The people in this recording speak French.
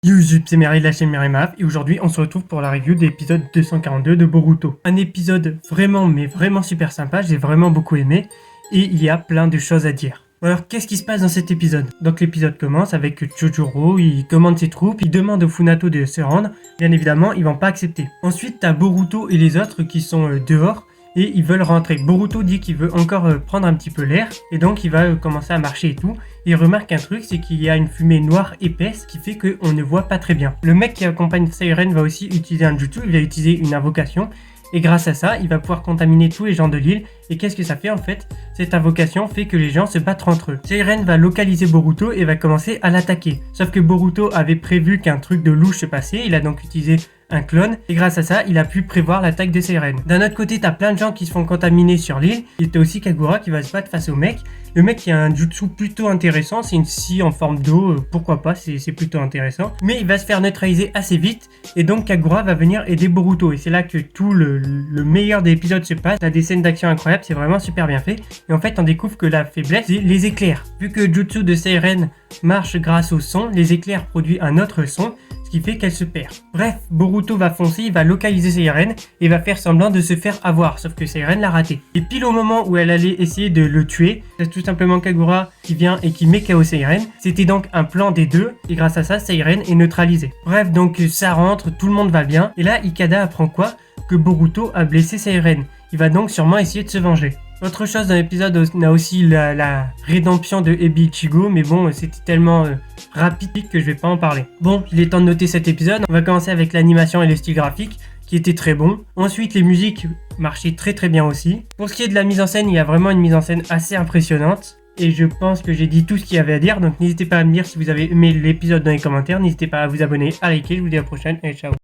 Yo YouTube, c'est Mireille de la chaîne Mireille Maf et aujourd'hui on se retrouve pour la review de l'épisode 242 de Boruto. Un épisode vraiment super sympa, j'ai vraiment beaucoup aimé et il y a plein de choses à dire. Alors qu'est-ce qui se passe dans cet épisode? Donc l'épisode commence avec Chojuro, il commande ses troupes, il demande au Funato de se rendre, bien évidemment ils vont pas accepter. Ensuite t'as Boruto et les autres qui sont dehors et ils veulent rentrer. Boruto dit qu'il veut encore prendre un petit peu l'air et donc il va commencer à marcher et tout. Et il remarque un truc, c'est qu'il y a une fumée noire épaisse qui fait qu'on ne voit pas très bien. Le mec qui accompagne Seiren va aussi utiliser un jutsu, il va utiliser une invocation. Et grâce à ça, il va pouvoir contaminer tous les gens de l'île. Et qu'est-ce que ça fait en fait? Cette invocation fait que les gens se battent entre eux. Seiren va localiser Boruto et va commencer à l'attaquer. Sauf que Boruto avait prévu qu'un truc de louche se passait, il a donc utilisé un clone, et grâce à ça, il a pu prévoir l'attaque de Seiren. D'un autre côté, t'as plein de gens qui se font contaminer sur l'île, et t'as aussi Kagura qui va se battre face au mec. Le mec qui a un jutsu plutôt intéressant, c'est une scie en forme d'eau, pourquoi pas, c'est plutôt intéressant. Mais il va se faire neutraliser assez vite, et donc Kagura va venir aider Boruto, et c'est là que tout le meilleur des épisodes se passe. T'as des scènes d'action incroyables, c'est vraiment super bien fait, et en fait on découvre que la faiblesse, c'est les éclairs. Vu que le jutsu de Seiren marche grâce au son, les éclairs produisent un autre son, ce qui fait qu'elle se perd. Bref, Boruto va foncer, il va localiser Seiren et va faire semblant de se faire avoir, sauf que Seiren l'a raté. Et pile au moment où elle allait essayer de le tuer, c'est tout simplement Kagura qui vient et qui met KO Seiren. C'était donc un plan des deux et grâce à ça, Seiren est neutralisé. Bref, donc ça rentre, tout le monde va bien. Et là, Ikada apprend quoi? Que Boruto a blessé Seiren. Il va donc sûrement essayer de se venger. Autre chose dans l'épisode, on a aussi la rédemption de Ebi Ichigo, mais bon, c'était tellement rapide que je vais pas en parler. Bon, il est temps de noter cet épisode. On va commencer avec l'animation et le style graphique, qui était très bon. Ensuite, les musiques marchaient très bien aussi. Pour ce qui est de la mise en scène, il y a vraiment une mise en scène assez impressionnante. Et je pense que j'ai dit tout ce qu'il y avait à dire, donc n'hésitez pas à me dire si vous avez aimé l'épisode dans les commentaires. N'hésitez pas à vous abonner, à liker. Je vous dis à la prochaine et ciao.